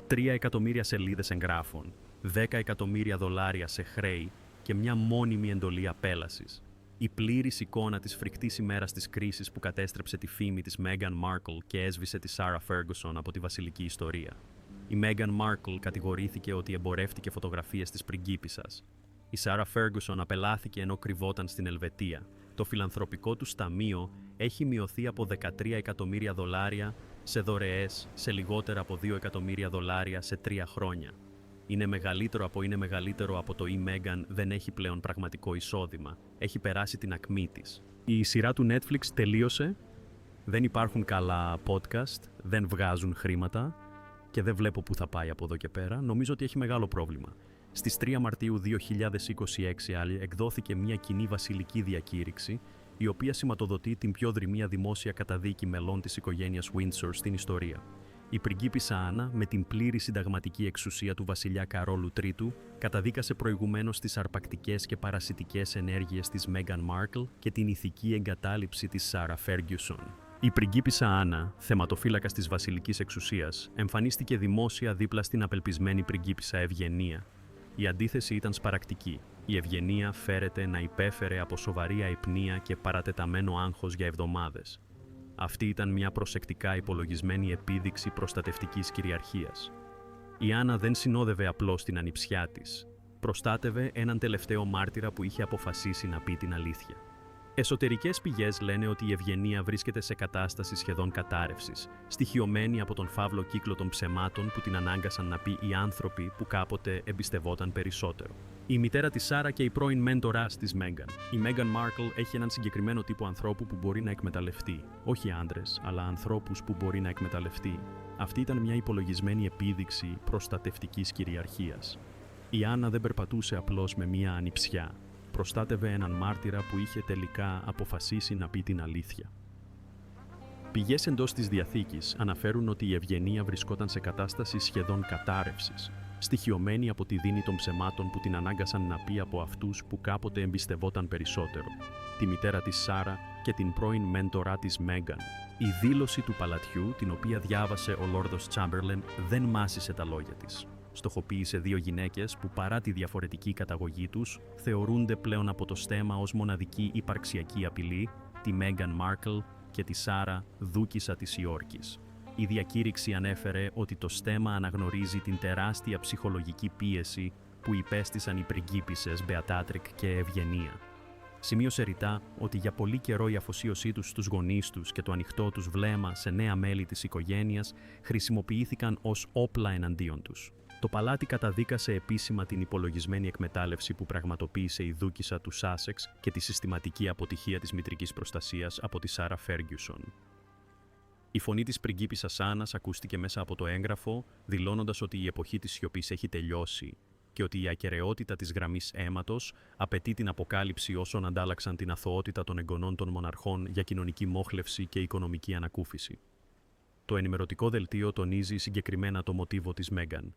3 εκατομμύρια σελίδες εγγράφων, 10 εκατομμύρια δολάρια σε χρέη και μια μόνιμη εντολή απέλασης. Η πλήρης εικόνα της φρικτής ημέρας της κρίσης που κατέστρεψε τη φήμη της Μέγαν Μάρκλ και έσβησε τη Σάρα Φέργκουσον από τη βασιλική ιστορία. Η Μέγαν Μάρκλ κατηγορήθηκε ότι εμπορεύτηκε φωτογραφίες της πριγκίπισσας. Η Σάρα Φέργκουσον απελάθηκε ενώ κρυβόταν στην Ελβετία. Το φιλανθρωπικό του ταμείο έχει μειωθεί από 13 εκατομμύρια δολάρια σε δωρεές σε λιγότερα από 2 εκατομμύρια δολάρια σε 3 χρόνια. Είναι μεγαλύτερο από το «Η Μέγαν δεν έχει πλέον πραγματικό εισόδημα. Έχει περάσει την ακμή της». Η σειρά του Netflix τελείωσε. Δεν υπάρχουν καλά podcast, δεν βγάζουν χρήματα και δεν βλέπω πού θα πάει από εδώ και πέρα. Νομίζω ότι έχει μεγάλο πρόβλημα. Στις 3 Μαρτίου 2026 εκδόθηκε μια κοινή βασιλική διακήρυξη, η οποία σηματοδοτεί την πιο δρυμία δημόσια καταδίκη μελών της οικογένειας Windsor στην ιστορία. Η πριγκίπισσα Άννα, με την πλήρη συνταγματική εξουσία του βασιλιά Καρόλου Τρίτου, καταδίκασε προηγουμένως τις αρπακτικές και παρασιτικές ενέργειες της Μέγαν Μάρκλ και την ηθική εγκατάλειψη της Σάρα Φέργκουσον. Η πριγκίπισσα Άννα, θεματοφύλακας της βασιλικής εξουσίας, εμφανίστηκε δημόσια δίπλα στην απελπισμένη πριγκίπισσα Ευγενία. Η αντίθεση ήταν σπαρακτική. Η Ευγενία φέρεται να υπέφερε από σοβαρή αϊπνία και παρατεταμένο άγχος για εβδομάδες. Αυτή ήταν μια προσεκτικά υπολογισμένη επίδειξη προστατευτικής κυριαρχίας. Η Άννα δεν συνόδευε απλώς την ανιψιά της. Προστάτευε έναν τελευταίο μάρτυρα που είχε αποφασίσει να πει την αλήθεια. Εσωτερικές πηγές λένε ότι η Ευγενία βρίσκεται σε κατάσταση σχεδόν κατάρρευσης, στοιχειωμένη από τον φαύλο κύκλο των ψεμάτων που την ανάγκασαν να πει οι άνθρωποι που κάποτε εμπιστευόταν περισσότερο. Η μητέρα της Σάρα και η πρώην μέντορας της Μέγαν. Η Μέγαν Μάρκλ έχει έναν συγκεκριμένο τύπο ανθρώπου που μπορεί να εκμεταλλευτεί. Όχι άντρες, αλλά ανθρώπους που μπορεί να εκμεταλλευτεί. Αυτή ήταν μια υπολογισμένη επίδειξη προστατευτικής κυριαρχίας. Η Άννα δεν περπατούσε απλώς με μια ανιψιά. Προστάτευε έναν μάρτυρα που είχε τελικά αποφασίσει να πει την αλήθεια. Πηγές εντός της Διαθήκης αναφέρουν ότι η Ευγενία βρισκόταν σε κατάσταση σχεδόν κατάρρευσης, στοιχειωμένη από τη δίνη των ψεμάτων που την ανάγκασαν να πει από αυτούς που κάποτε εμπιστευόταν περισσότερο, τη μητέρα της Σάρα και την πρώην μέντορά της Μέγαν. Η δήλωση του παλατιού, την οποία διάβασε ο Λόρδος Τσάμπερλεν, δεν μάσησε τα λόγια της. Στοχοποίησε 2 γυναίκες που, παρά τη διαφορετική καταγωγή τους, θεωρούνται πλέον από το στέμμα ως μοναδική υπαρξιακή απειλή, τη Μέγαν Μάρκλ και τη Σάρα, δούκισσα της Υόρκης. Η διακήρυξη ανέφερε ότι το στέμμα αναγνωρίζει την τεράστια ψυχολογική πίεση που υπέστησαν οι πριγκίπισσες Μπεατάτρικ και Ευγενία. Σημείωσε ρητά ότι για πολύ καιρό η αφοσίωσή τους στους γονείς τους και το ανοιχτό τους βλέμμα σε νέα μέλη της οικογένειας χρησιμοποιήθηκαν ως όπλα εναντίον τους. Το παλάτι καταδίκασε επίσημα την υπολογισμένη εκμετάλλευση που πραγματοποίησε η δούκισσα του Σάσεξ και τη συστηματική αποτυχία της μητρικής προστασίας από τη Σάρα Φέργκουσον. Η φωνή της πριγκίπισσας Άννας ακούστηκε μέσα από το έγγραφο, δηλώνοντας ότι η εποχή της σιωπής έχει τελειώσει και ότι η ακεραιότητα της γραμμής αίματος απαιτεί την αποκάλυψη όσων αντάλλαξαν την αθωότητα των εγγονών των μοναρχών για κοινωνική μόχλευση και οικονομική ανακούφιση. Το ενημερωτικό δελτίο τονίζει συγκεκριμένα το μοτίβο της Μέγαν.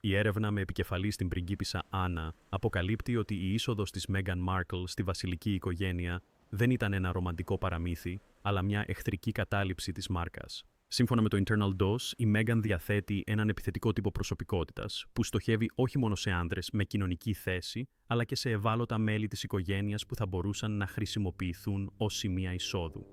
Η έρευνα με επικεφαλή στην πριγκίπισσα Άννα αποκαλύπτει ότι η είσοδος της Μέγαν Μάρκλ στη βασιλική οικογένεια δεν ήταν ένα ρομαντικό παραμύθι, αλλά μια εχθρική κατάληψη της μάρκας. Σύμφωνα με το Internal DOS, η Μέγαν διαθέτει έναν επιθετικό τύπο προσωπικότητας που στοχεύει όχι μόνο σε άνδρες με κοινωνική θέση, αλλά και σε ευάλωτα μέλη της οικογένειας που θα μπορούσαν να χρησιμοποιηθούν ως σημεία εισόδου.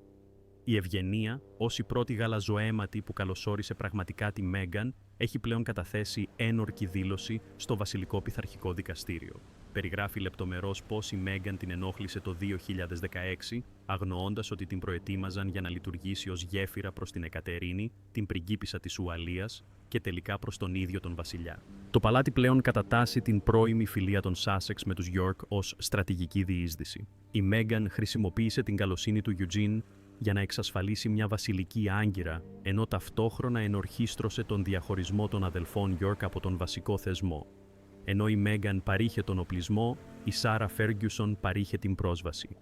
Η Ευγενία, ως η πρώτη γαλαζοαίματη που καλωσόρισε πραγματικά τη Μέγαν, έχει πλέον καταθέσει ένορκη δήλωση στο Βασιλικό Πειθαρχικό Δικαστήριο. Περιγράφει λεπτομερώς πώς η Μέγαν την ενόχλησε το 2016, αγνοώντας ότι την προετοίμαζαν για να λειτουργήσει ως γέφυρα προς την Εκατερίνη, την πριγκίπισσα της Ουαλίας, και τελικά προς τον ίδιο τον βασιλιά. Το παλάτι πλέον κατατάσσει την πρώιμη φιλία των Σάσεξ με τους Γιόρκ ως στρατηγική διείσδυση. Η Μέγαν χρησιμοποίησε την καλοσύνη του Eugene για να εξασφαλίσει μια βασιλική άγκυρα, ενώ ταυτόχρονα ενορχίστρωσε τον διαχωρισμό των αδελφών Γιόρκ από τον βασικό θεσμό. Ενώ η Μέγαν παρήχε τον οπλισμό, η Σάρα Φέργκουσον παρήχε την πρόσβαση.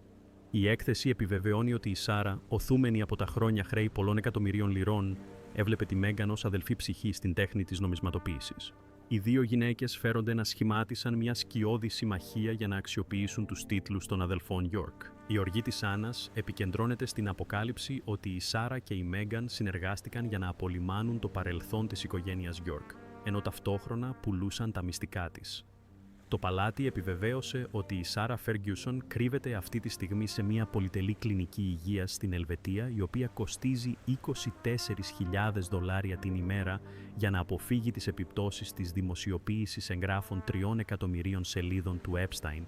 Η έκθεση επιβεβαιώνει ότι η Σάρα, οθούμενη από τα χρόνια χρέη πολλών εκατομμυρίων λιρών, έβλεπε τη Μέγαν ως αδελφή ψυχή στην τέχνη της νομισματοποίησης. Οι 2 γυναίκες φέρονται να σχημάτισαν μια σκιώδη συμμαχία για να αξιοποιήσουν τους τίτλους των αδελφών Γιόρκ. Η οργή της Άννας επικεντρώνεται στην αποκάλυψη ότι η Σάρα και η Μέγαν συνεργάστηκαν για να απολυμάνουν το παρελθόν της οικογένειας Γιόρκ. ενώ ταυτόχρονα πουλούσαν τα μυστικά της. Το παλάτι επιβεβαίωσε ότι η Σάρα Φέργκιουσον κρύβεται αυτή τη στιγμή σε μια πολυτελή κλινική υγείας στην Ελβετία, η οποία κοστίζει $24.000 την ημέρα για να αποφύγει τις επιπτώσεις της δημοσιοποίησης εγγράφων 3 εκατομμυρίων σελίδων του Epstein,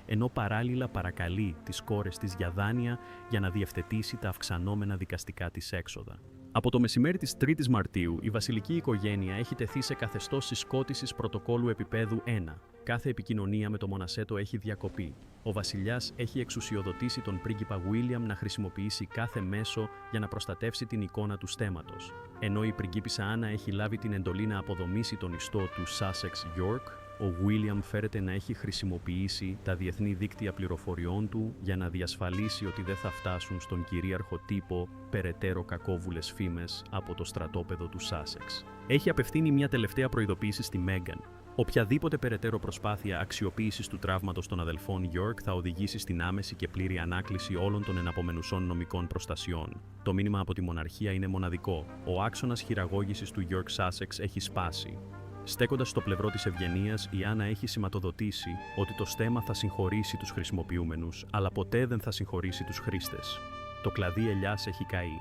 ενώ παράλληλα παρακαλεί τις κόρες της για δάνεια για να διευθετήσει τα αυξανόμενα δικαστικά της έξοδα. Από το μεσημέρι της 3ης Μαρτίου, η βασιλική οικογένεια έχει τεθεί σε καθεστώς συσκότησης πρωτοκόλου επίπεδου 1. Κάθε επικοινωνία με το μονασέτο έχει διακοπεί. Ο βασιλιάς έχει εξουσιοδοτήσει τον πρίγκιπα William να χρησιμοποιήσει κάθε μέσο για να προστατεύσει την εικόνα του στέμματος. Ενώ η πριγκίπισσα Άννα έχει λάβει την εντολή να αποδομήσει τον ιστό του Sussex York, ο William φέρεται να έχει χρησιμοποιήσει τα διεθνή δίκτυα πληροφοριών του για να διασφαλίσει ότι δεν θα φτάσουν στον κυρίαρχο τύπο περαιτέρω κακόβουλες φήμες από το στρατόπεδο του Sussex. Έχει απευθύνει μια τελευταία προειδοποίηση στη Μέγκαν. Οποιαδήποτε περαιτέρω προσπάθεια αξιοποίησης του τραύματος των αδελφών York θα οδηγήσει στην άμεση και πλήρη ανάκληση όλων των εναπομενουσών νομικών προστασιών. Το μήνυμα από τη μοναρχία είναι μοναδικό. Ο άξονας χειραγώγησης του York Sussex έχει σπάσει. Στέκοντας στο πλευρό της ευγενίας, η Άννα έχει σηματοδοτήσει ότι το στέμμα θα συγχωρήσει τους χρησιμοποιούμενους, αλλά ποτέ δεν θα συγχωρήσει τους χρήστες. Το κλαδί ελιάς έχει καεί.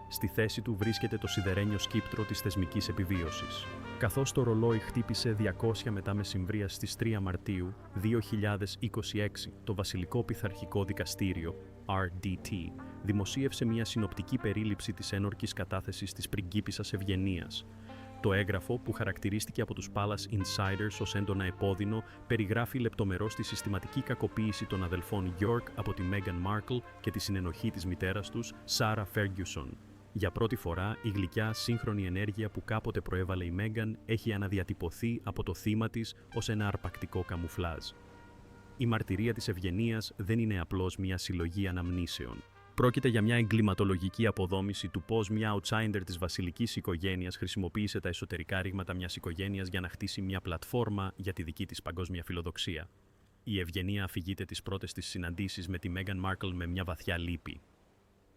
Στη θέση του βρίσκεται το σιδερένιο σκύπτρο της θεσμικής επιβίωσης. Καθώς το ρολόι χτύπησε 200 μετά μεσημβρία στις 3 Μαρτίου 2026, το Βασιλικό Πειθαρχικό Δικαστήριο, RDT, δημοσίευσε μια συνοπτική περίληψη της ένορκης κατάθεσης της πριγκίπισσας Ευγενίας. Το έγγραφο, που χαρακτηρίστηκε από τους Palace Insiders ως έντονα επώδυνο, περιγράφει λεπτομερώς τη συστηματική κακοποίηση των αδελφών York από τη Meghan Markle και τη συνενοχή της μητέρας τους, Sarah Ferguson. Για πρώτη φορά, η γλυκιά σύγχρονη ενέργεια που κάποτε προέβαλε η Meghan έχει αναδιατυπωθεί από το θύμα της ως ένα αρπακτικό καμουφλάζ. Η μαρτυρία της Ευγενίας δεν είναι απλώς μια συλλογή αναμνήσεων. Πρόκειται για μια εγκληματολογική αποδόμηση του πώς μια outsider της βασιλικής οικογένειας χρησιμοποίησε τα εσωτερικά ρήγματα μιας οικογένειας για να χτίσει μια πλατφόρμα για τη δική της παγκόσμια φιλοδοξία. Η Ευγενία αφηγείται τις πρώτες της συναντήσεις με τη Meghan Markle με μια βαθιά λύπη.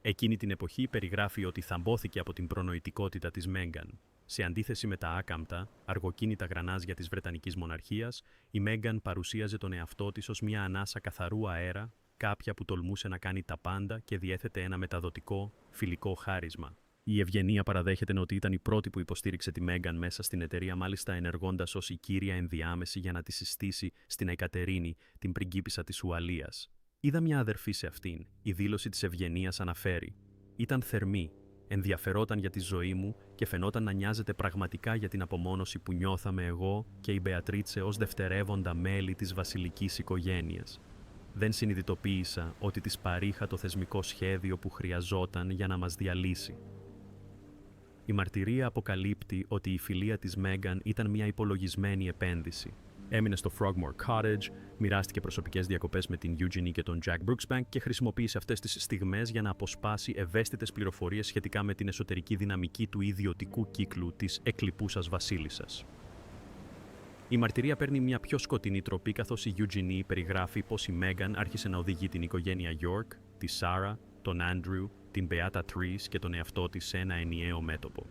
Εκείνη την εποχή περιγράφει ότι θαμπόθηκε από την προνοητικότητα της Meghan. Σε αντίθεση με τα άκαμπτα, αργοκίνητα γρανάζια της Βρετανικής μοναρχίας, η Meghan παρουσίαζε τον εαυτό της ως μια ανάσα καθαρού αέρα, κάποια που τολμούσε να κάνει τα πάντα και διέθετε ένα μεταδοτικό, φιλικό χάρισμα. Η Ευγενία παραδέχεται ότι ήταν η πρώτη που υποστήριξε τη Meghan μέσα στην εταιρεία, μάλιστα ενεργώντας ως η κύρια ενδιάμεση για να τη συστήσει στην Εκατερίνη, την πριγκίπισσα της Ουαλίας. Είδα μια αδερφή σε αυτήν. Η δήλωση της Ευγενίας αναφέρει: «Ήταν θερμή, ενδιαφερόταν για τη ζωή μου και φαινόταν να νοιάζεται πραγματικά για την απομόνωση που νιώθαμε εγώ και η Μπεατρίτσε ως δευτερεύοντα μέλη της βασιλικής οικογένειας. Δεν συνειδητοποίησα ότι της παρήχα το θεσμικό σχέδιο που χρειαζόταν για να μας διαλύσει». Η μαρτυρία αποκαλύπτει ότι η φιλία της Meghan ήταν μια υπολογισμένη επένδυση. Έμεινε στο Frogmore Cottage, μοιράστηκε προσωπικές διακοπές με την Eugenie και τον Jack Brooksbank και χρησιμοποίησε αυτές τις στιγμές για να αποσπάσει ευαίσθητες πληροφορίες σχετικά με την εσωτερική δυναμική του ιδιωτικού κύκλου της εκλειπούσας βασίλισσας. Η μαρτυρία παίρνει μια πιο σκοτεινή τροπή, καθώς η Eugenie περιγράφει πως η Meghan άρχισε να οδηγεί την οικογένεια York, τη Sarah, τον Andrew, την Beata Trees και τον εαυτό της σε ένα ενιαίο μέτωπο.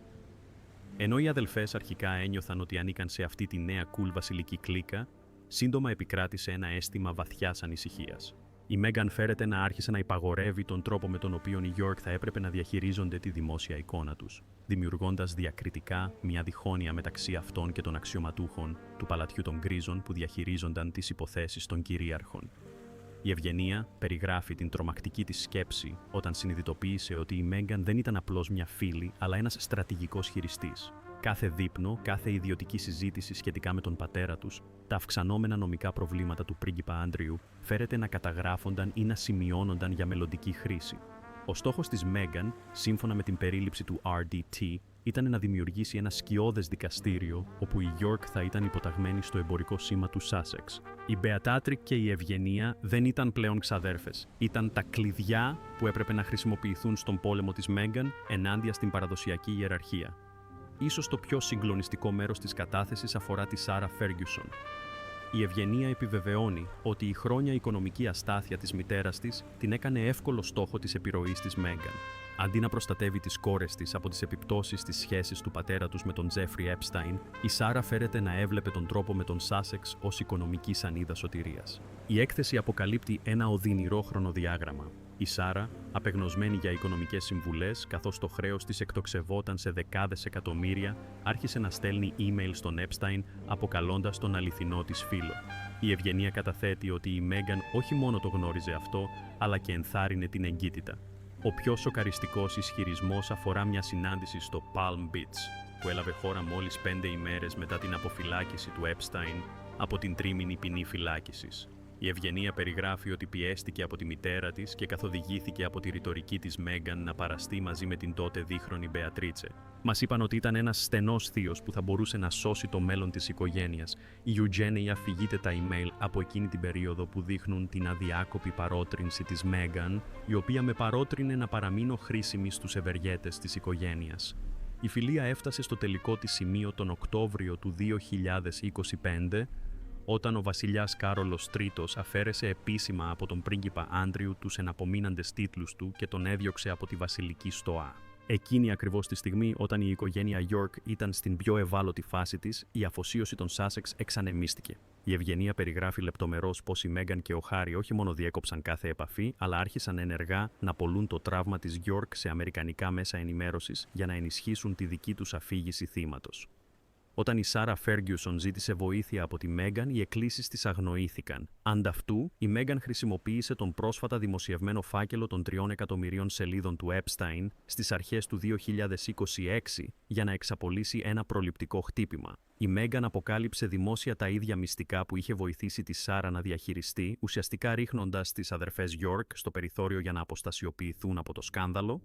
Ενώ οι αδελφές αρχικά ένιωθαν ότι ανήκαν σε αυτή τη νέα cool βασιλική κλίκα, σύντομα επικράτησε ένα αίσθημα βαθιάς ανησυχίας. Η Meghan φέρεται να άρχισε να υπαγορεύει τον τρόπο με τον οποίο οι York θα έπρεπε να διαχειρίζονται τη δημόσια εικόνα τους, δημιουργώντας διακριτικά μια διχόνοια μεταξύ αυτών και των αξιωματούχων του παλατιού των Γκρίζων που διαχειρίζονταν τις υποθέσεις των κυρίαρχων. Η Ευγενία περιγράφει την τρομακτική της σκέψη όταν συνειδητοποίησε ότι η Meghan δεν ήταν απλώς μια φίλη, αλλά ένας στρατηγικός χειριστής. Κάθε δείπνο, κάθε ιδιωτική συζήτηση σχετικά με τον πατέρα τους, τα αυξανόμενα νομικά προβλήματα του πρίγκιπα Άντριου φέρεται να καταγράφονταν ή να σημειώνονταν για μελλοντική χρήση. Ο στόχος της Meghan, σύμφωνα με την περίληψη του RDT, ήταν να δημιουργήσει ένα σκιώδες δικαστήριο όπου η York θα ήταν υποταγμένη στο εμπορικό σήμα του Sussex. Η Beatrix και η Ευγενία δεν ήταν πλέον ξαδέρφες. Ήταν τα κλειδιά που έπρεπε να χρησιμοποιηθούν στον πόλεμο της Meghan ενάντια στην παραδοσιακή ιεραρχία. Ίσως το πιο συγκλονιστικό μέρος της κατάθεσης αφορά τη Sarah Ferguson. Η Ευγενία επιβεβαιώνει ότι η χρόνια οικονομική αστάθεια της μητέρας της την έκανε εύκολο στόχο της επιρροής της Meghan. Αντί να προστατεύει τις κόρες της από τις επιπτώσεις της σχέσης του πατέρα τους με τον Τζέφρι Έπσταϊν, η Σάρα φέρεται να έβλεπε τον τρόπο με τον Σάσεξ ως οικονομική σανίδα σωτηρίας. Η έκθεση αποκαλύπτει ένα οδυνηρό χρονοδιάγραμμα. Η Σάρα, απεγνωσμένη για οικονομικές συμβουλές, καθώς το χρέος της εκτοξευόταν σε δεκάδες εκατομμύρια, άρχισε να στέλνει email στον Έπσταϊν, αποκαλώντας τον αληθινό της φίλο. Η Ευγενία καταθέτει ότι η Μέγκαν όχι μόνο το γνώριζε αυτό, αλλά και ενθάρρυνε την εγκύτητα. Ο πιο σοκαριστικός ισχυρισμός αφορά μια συνάντηση στο Palm Beach, που έλαβε χώρα μόλις 5 ημέρες μετά την αποφυλάκηση του Έπσταϊν από την τρίμηνη ποινή φυλάκισης. Η Ευγενία περιγράφει ότι πιέστηκε από τη μητέρα της και καθοδηγήθηκε από τη ρητορική της Μέγκαν να παραστεί μαζί με την τότε δίχρονη Μπεατρίτσε. Μας είπαν ότι ήταν ένας στενός θείος που θα μπορούσε να σώσει το μέλλον της οικογένειας. Η Eugenia φυγείται τα email από εκείνη την περίοδο που δείχνουν την αδιάκοπη παρότρινση της Μέγκαν, η οποία με παρότρινε να παραμείνω χρήσιμη στους ευεργέτες της οικογένειας. Η φιλία έφτασε στο τελικό της σημείο τον Οκτώβριο του 2025, όταν ο βασιλιάς Κάρολος Τρίτος αφαίρεσε επίσημα από τον πρίγκιπα Άντριου τους εναπομείναντες τίτλους του και τον έδιωξε από τη βασιλική στοά. Εκείνη ακριβώς τη στιγμή, όταν η οικογένεια York ήταν στην πιο ευάλωτη φάση της, η αφοσίωση των Σάσεξ εξανεμίστηκε. Η Ευγενία περιγράφει λεπτομερώς πως η Μέγκαν και ο Χάρι όχι μόνο διέκοψαν κάθε επαφή, αλλά άρχισαν ενεργά να πωλούν το τραύμα της York σε αμερικανικά μέσα ενημέρωσης για να ενισχύσουν τη δική τους αφήγηση θύματος. Όταν η Σάρα Φέργκιουσον ζήτησε βοήθεια από τη Μέγκαν, οι εκκλήσεις της αγνοήθηκαν. Ανταυτού, η Μέγκαν χρησιμοποίησε τον πρόσφατα δημοσιευμένο φάκελο των 3 εκατομμυρίων σελίδων του Έπσταϊν στις αρχές του 2026 για να εξαπολύσει ένα προληπτικό χτύπημα. Η Μέγκαν αποκάλυψε δημόσια τα ίδια μυστικά που είχε βοηθήσει τη Σάρα να διαχειριστεί, ουσιαστικά ρίχνοντας τις αδερφές York στο περιθώριο για να αποστασιοποιηθούν από το σκάνδαλο,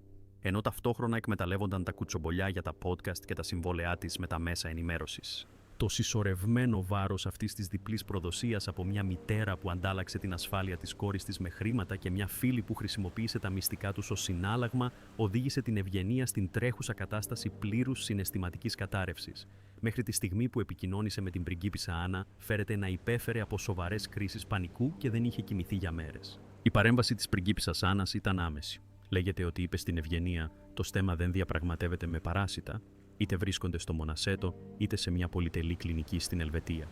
ενώ ταυτόχρονα εκμεταλλεύονταν τα κουτσομπολιά για τα podcast και τα συμβόλαιά της με τα μέσα ενημέρωσης. Το συσσωρευμένο βάρος αυτής της διπλής προδοσίας από μια μητέρα που αντάλλαξε την ασφάλεια της κόρης της με χρήματα και μια φίλη που χρησιμοποίησε τα μυστικά τους ως συνάλλαγμα οδήγησε την Ευγενία στην τρέχουσα κατάσταση πλήρους συναισθηματικής κατάρρευσης. Μέχρι τη στιγμή που επικοινώνησε με την πριγκίπισσα Άννα, φέρεται να υπέφερε από σοβαρές κρίσεις πανικού και δεν είχε κοιμηθεί για μέρες. Η παρέμβαση της πριγκίπισσας Άννας ήταν άμεση. Λέγεται ότι είπε στην Ευγενία: «Το στέμμα δεν διαπραγματεύεται με παράσιτα, είτε βρίσκονται στο Μονασέτο, είτε σε μια πολυτελή κλινική στην Ελβετία».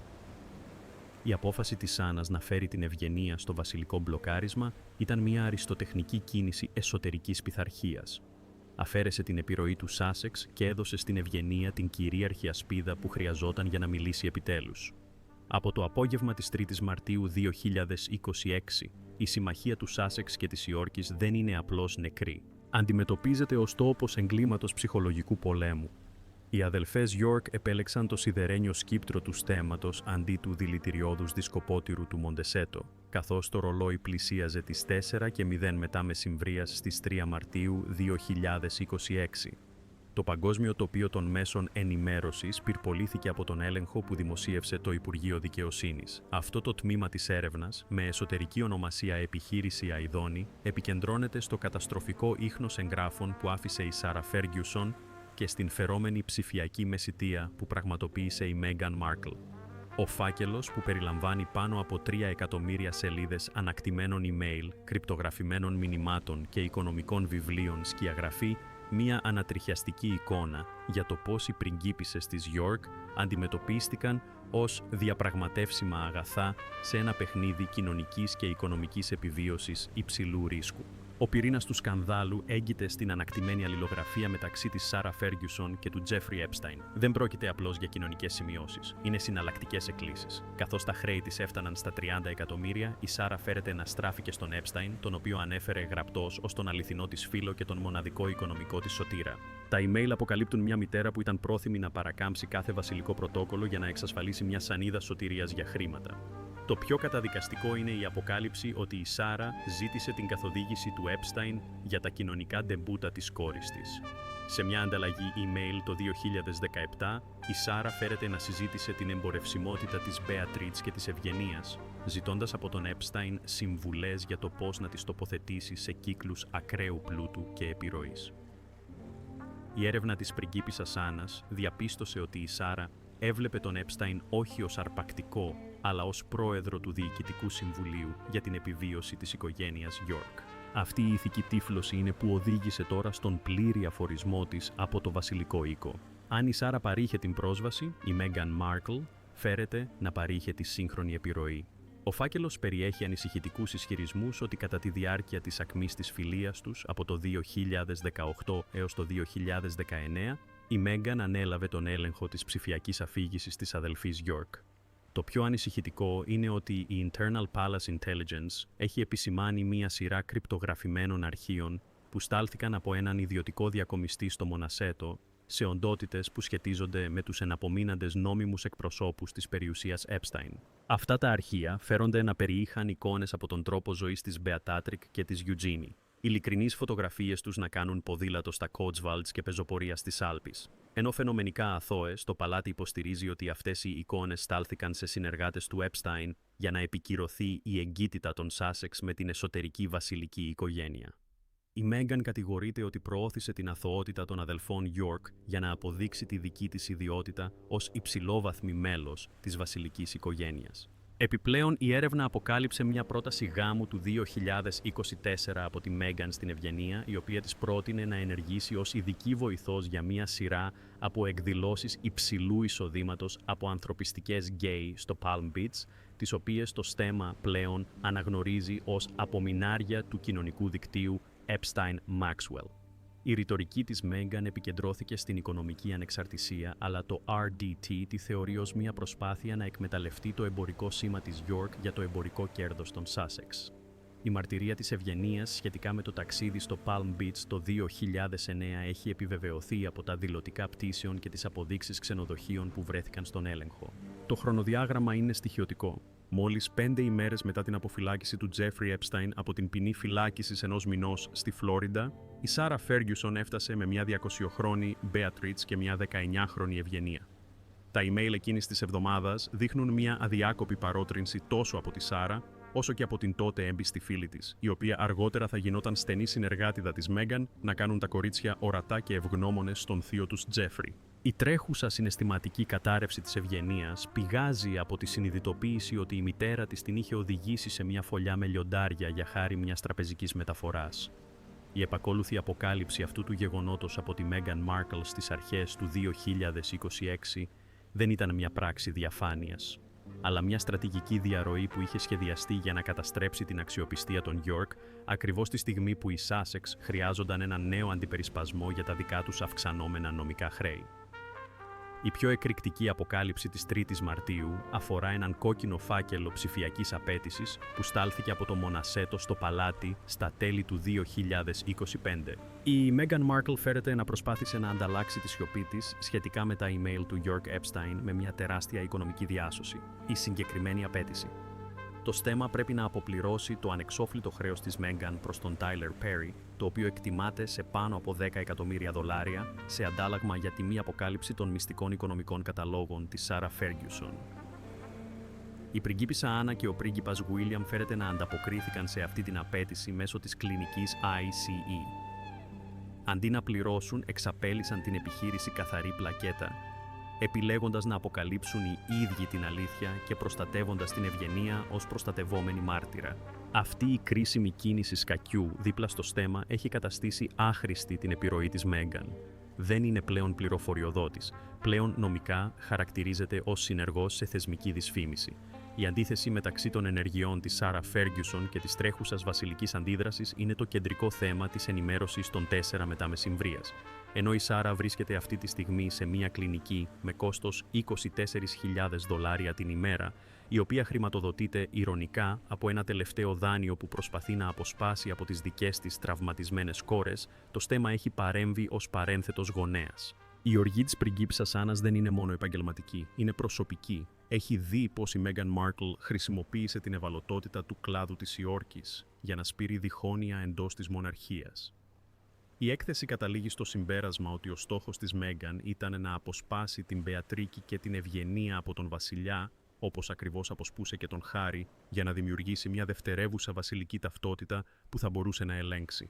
Η απόφαση της Άννας να φέρει την Ευγενία στο βασιλικό μπλοκάρισμα ήταν μια αριστοτεχνική κίνηση εσωτερικής πειθαρχίας. Αφαίρεσε την επιρροή του Σάσεξ και έδωσε στην Ευγενία την κυρίαρχη ασπίδα που χρειαζόταν για να μιλήσει επιτέλους. Από το απόγευμα της 3ης Μαρτίου 2026, η συμμαχία του Σάσεξ και της Υόρκης δεν είναι απλώς νεκρή. Αντιμετωπίζεται ως τόπος εγκλήματος ψυχολογικού πολέμου. Οι αδελφές York επέλεξαν το σιδερένιο σκύπτρο του στέμματος αντί του δηλητηριώδους δισκοπότηρου του Μοντεσέτο, καθώς το ρολόι πλησίαζε τις 4:00 μετά μεσημβρίας στις 3 Μαρτίου 2026. Το παγκόσμιο τοπίο των μέσων ενημέρωσης πυρπολήθηκε από τον έλεγχο που δημοσίευσε το Υπουργείο Δικαιοσύνης. Αυτό το τμήμα της έρευνας, με εσωτερική ονομασία Επιχείρηση Αηδόνη, επικεντρώνεται στο καταστροφικό ίχνος εγγράφων που άφησε η Σάρα Φέργκιουσον και στην φερόμενη ψηφιακή μεσιτεία που πραγματοποίησε η Μέγκαν Μάρκλ. Ο φάκελος, που περιλαμβάνει πάνω από 3 εκατομμύρια σελίδες ανακτημένων email, κρυπτογραφημένων μηνυμάτων και οικονομικών βιβλίων, σκιαγραφεί μία ανατριχιαστική εικόνα για το πώς οι πριγκίπισσες της York αντιμετωπίστηκαν ως διαπραγματεύσιμα αγαθά σε ένα παιχνίδι κοινωνικής και οικονομικής επιβίωσης υψηλού ρίσκου. Ο πυρήνας του σκανδάλου έγκυται στην ανακτημένη αλληλογραφία μεταξύ της Σάρα Φέργκιουσον και του Τζέφρι Έπσταϊν. Δεν πρόκειται απλώς για κοινωνικές σημειώσεις, είναι συναλλακτικές εκκλήσεις. Καθώς τα χρέη της έφταναν στα 30 εκατομμύρια, η Σάρα φέρεται να στράφηκε στον Έπσταϊν, τον οποίο ανέφερε γραπτός ως τον αληθινό της φίλο και τον μοναδικό οικονομικό της σωτήρα. Τα email αποκαλύπτουν μια μητέρα που ήταν πρόθυμη να παρακάμψει κάθε βασιλικό πρωτόκολλο για να εξασφαλίσει μια σανίδα σωτηρίας για χρήματα. Το πιο καταδικαστικό είναι η αποκάλυψη ότι η Σάρα ζήτησε την καθοδήγηση του Έπσταϊν για τα κοινωνικά ντεμπούτα της κόρης της. Σε μια ανταλλαγή email το 2017, η Σάρα φέρεται να συζήτησε την εμπορευσιμότητα της Μπεατρίτς και της Ευγενίας, ζητώντας από τον Έπσταϊν συμβουλές για το πώς να τις τοποθετήσει σε κύκλους ακραίου πλούτου και επιρροής. Η έρευνα της πριγκίπισσας Άννας διαπίστωσε ότι η Σάρα έβλεπε τον Έπσταϊν όχι ως αρπακτικό, αλλά ως πρόεδρο του Διοικητικού Συμβουλίου για την επιβίωση της οικογένειας York. Αυτή η ηθική τύφλωση είναι που οδήγησε τώρα στον πλήρη αφορισμό της από το βασιλικό οίκο. Αν η Σάρα παρήχε την πρόσβαση, η Μέγκαν Μάρκλ φέρεται να παρήχε τη σύγχρονη επιρροή. Ο φάκελος περιέχει ανησυχητικούς ισχυρισμούς ότι κατά τη διάρκεια της ακμής της φιλίας τους από το 2018 έως το 2019, η Μέγκαν ανέλαβε τον έλεγχο της ψηφιακής αφήγησης της αδελφής York. Το πιο ανησυχητικό είναι ότι η Internal Palace Intelligence έχει επισημάνει μία σειρά κρυπτογραφημένων αρχείων που στάλθηκαν από έναν ιδιωτικό διακομιστή στο Μονασέτο σε οντότητες που σχετίζονται με τους εναπομείναντες νόμιμους εκπροσώπους της περιουσίας Epstein. Αυτά τα αρχεία φέρονται να περιείχαν εικόνες από τον τρόπο ζωής της Beatrix και της Eugenie, ειλικρινείς φωτογραφίες τους να κάνουν ποδήλατο στα Cotswolds και πεζοπορία στις Άλπεις. Ενώ φαινομενικά αθώες, το παλάτι υποστηρίζει ότι αυτές οι εικόνες στάλθηκαν σε συνεργάτες του Epstein για να επικυρωθεί η εγκύτητα των Sussex με την εσωτερική βασιλική οικογένεια. Η Μέγκαν κατηγορείται ότι προώθησε την αθωότητα των αδελφών York για να αποδείξει τη δική της ιδιότητα ως υψηλόβαθμη μέλος της βασιλικής οικογένειας. Επιπλέον, η έρευνα αποκάλυψε μια πρόταση γάμου του 2024 από τη Μέγκαν στην Ευγενία, η οποία της πρότεινε να ενεργήσει ως ειδική βοηθός για μια σειρά από εκδηλώσεις υψηλού εισοδήματος από ανθρωπιστικές γκέι στο Palm Beach, τις οποίες το στέμα πλέον αναγνωρίζει ως απομεινάρια του κοινωνικού δικτύου Epstein-Maxwell. Η ρητορική της Μέγκαν επικεντρώθηκε στην οικονομική ανεξαρτησία, αλλά το RDT τη θεωρεί ως μια προσπάθεια να εκμεταλλευτεί το εμπορικό σήμα της York για το εμπορικό κέρδος των Sussex. Η μαρτυρία της Ευγενίας σχετικά με το ταξίδι στο Palm Beach το 2009 έχει επιβεβαιωθεί από τα δηλωτικά πτήσεων και τις αποδείξεις ξενοδοχείων που βρέθηκαν στον έλεγχο. Το χρονοδιάγραμμα είναι στοιχειωτικό. Μόλις 5 ημέρες μετά την αποφυλάκηση του Jeffrey Epstein από την ποινή φυλάκισης 1 μηνός στη Φλόριντα, η Σάρα Φέργιουσον έφτασε με μια 200χρονη Beatrix και μια 19χρονη Ευγενία. Τα email εκείνης της εβδομάδας δείχνουν μια αδιάκοπη παρότρινση τόσο από τη Σάρα, όσο και από την τότε έμπιστη φίλη της, η οποία αργότερα θα γινόταν στενή συνεργάτηδα της Μέγκαν να κάνουν τα κορίτσια ορατά και ευγνώμονες στον θείο τους Jeffrey. Η τρέχουσα συναισθηματική κατάρρευση της Ευγενίας πηγάζει από τη συνειδητοποίηση ότι η μητέρα της την είχε οδηγήσει σε μια φωλιά με λιοντάρια για χάρη μιας τραπεζικής μεταφοράς. Η επακόλουθη αποκάλυψη αυτού του γεγονότος από τη Μέγκαν Μάρκλ στις αρχές του 2026 δεν ήταν μια πράξη διαφάνειας, αλλά μια στρατηγική διαρροή που είχε σχεδιαστεί για να καταστρέψει την αξιοπιστία των York ακριβώς τη στιγμή που οι Sussex χρειάζονταν έναν νέο αντιπερισπασμό για τα δικά τους αυξανόμενα νομικά χρέη. Η πιο εκρηκτική αποκάλυψη της 3ης Μαρτίου αφορά έναν κόκκινο φάκελο ψηφιακής απέτησης που στάλθηκε από το Μονασέτο στο παλάτι στα τέλη του 2025. Η Μέγκαν Μάρκλ φέρεται να προσπάθησε να ανταλλάξει τη σιωπή της σχετικά με τα email του York Epstein με μια τεράστια οικονομική διάσωση. Η συγκεκριμένη απέτηση. Το στέμα πρέπει να αποπληρώσει το ανεξόφλητο χρέος της Μέγκαν προς τον Tyler Perry, το οποίο εκτιμάται σε πάνω από $10 εκατομμύρια σε αντάλλαγμα για τη μη αποκάλυψη των μυστικών οικονομικών καταλόγων της Σάρα Φέργιουσον. Η πριγκίπισσα Άννα και ο πρίγκιπας Γουίλιαμ φέρεται να ανταποκρίθηκαν σε αυτή την απέτηση μέσω της κλινικής ICE. Αντί να πληρώσουν, εξαπέλυσαν την επιχείρηση καθαρή πλακέτα, επιλέγοντας να αποκαλύψουν οι ίδιοι την αλήθεια και προστατεύοντας την Ευγενία ως προστατευόμενη μάρτυρα. Αυτή η κρίσιμη κίνηση σκακιού δίπλα στο στέμα έχει καταστήσει άχρηστη την επιρροή της Μέγκαν. Δεν είναι πλέον πληροφοριοδότης. Πλέον νομικά χαρακτηρίζεται ως συνεργός σε θεσμική δυσφήμιση. Η αντίθεση μεταξύ των ενεργειών της Σάρα Φέργιουσον και της τρέχουσας βασιλικής αντίδρασης είναι το κεντρικό θέμα της ενημέρωσης των 4 μετά μεσημβρίας. Ενώ η Σάρα βρίσκεται αυτή τη στιγμή σε μια κλινική με κόστος $24.000 την ημέρα, η οποία χρηματοδοτείται ηρωνικά από ένα τελευταίο δάνειο που προσπαθεί να αποσπάσει από τις δικές της τραυματισμένες κόρες, το στέμα έχει παρέμβει ως παρένθετος γονέας. Η οργή της πριγκίπισσας Άννας δεν είναι μόνο επαγγελματική, είναι προσωπική. Έχει δει πως η Μέγκαν Μάρκλ χρησιμοποίησε την ευαλωτότητα του κλάδου της Υόρκης για να σπείρει διχόνοια εντός της μοναρχίας. Η έκθεση καταλήγει στο συμπέρασμα ότι ο στόχος της Μέγκαν ήταν να αποσπάσει την Μπεατρίκη και την Ευγενία από τον βασιλιά, όπως ακριβώς αποσπούσε και τον Χάρη, για να δημιουργήσει μια δευτερεύουσα βασιλική ταυτότητα που θα μπορούσε να ελέγξει.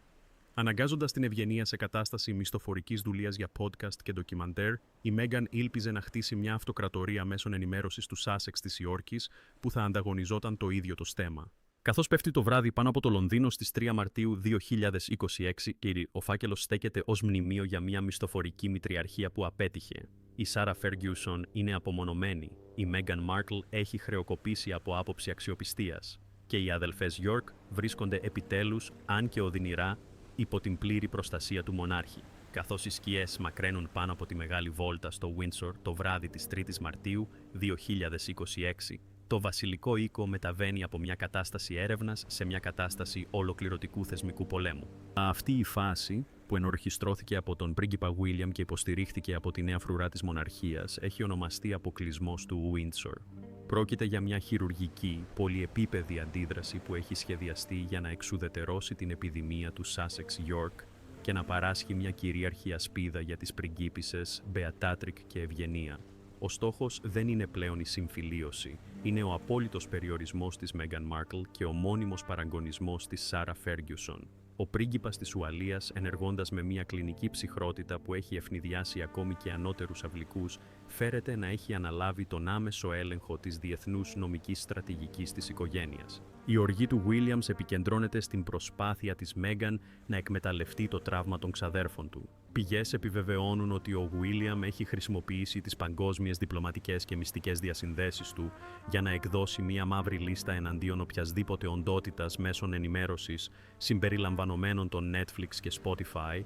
Αναγκάζοντας την Ευγενία σε κατάσταση μισθοφορικής δουλείας για podcast και ντοκιμαντέρ, η Μέγκαν ήλπιζε να χτίσει μια αυτοκρατορία μέσων ενημέρωσης του Sussex της Υόρκης που θα ανταγωνιζόταν το ίδιο το στέμα. Καθώς πέφτει το βράδυ πάνω από το Λονδίνο στις 3 Μαρτίου 2026 και ο φάκελος στέκεται ως μνημείο για μια μισθοφορική μητριαρχία που απέτυχε. Η Σάρα Φέργιουσον είναι απομονωμένη, η Μέγκαν Μάρκλ έχει χρεοκοπήσει από άποψη αξιοπιστίας και οι αδελφές Γιόρκ βρίσκονται επιτέλους, αν και οδυνηρά, υπό την πλήρη προστασία του μονάρχη. Καθώς οι σκιές μακραίνουν πάνω από τη μεγάλη βόλτα στο Windsor το βράδυ της 3ης Μαρτίου 2026, το βασιλικό οίκο μεταβαίνει από μια κατάσταση έρευνας σε μια κατάσταση ολοκληρωτικού θεσμικού πολέμου. Αυτή η φάση, που ενορχιστρώθηκε από τον πρίγκιπα William και υποστηρίχθηκε από τη νέα φρουρά της μοναρχίας, έχει ονομαστεί αποκλεισμός του Windsor. Πρόκειται για μια χειρουργική, πολυεπίπεδη αντίδραση που έχει σχεδιαστεί για να εξουδετερώσει την επιδημία του Sussex York και να παράσχει μια κυρίαρχη ασπίδα για τις πριγκίπισσες Beatrix και Ευγενία. Ο στόχος δεν είναι πλέον η συμφιλίωση, είναι ο απόλυτος περιορισμός της Μέγκαν Μάρκλ και ο μόνιμος παραγωνισμός της Σάρα Φέργιουσον. Ο πρίγκιπας της Ουαλίας, ενεργώντας με μια κλινική ψυχρότητα που έχει ευνηδιάσει ακόμη και ανώτερους αυλικούς, φέρεται να έχει αναλάβει τον άμεσο έλεγχο της διεθνούς νομικής στρατηγικής της οικογένειας. Η οργή του Williams επικεντρώνεται στην προσπάθεια της Μέγκαν να εκμεταλλευτεί το τραύμα των ξαδέρφων του. Πηγές επιβεβαιώνουν ότι ο William έχει χρησιμοποιήσει τις παγκόσμιες διπλωματικές και μυστικές διασυνδέσεις του για να εκδώσει μία μαύρη λίστα εναντίον οποιασδήποτε οντότητας μέσων ενημέρωσης, συμπεριλαμβανομένων των Netflix και Spotify,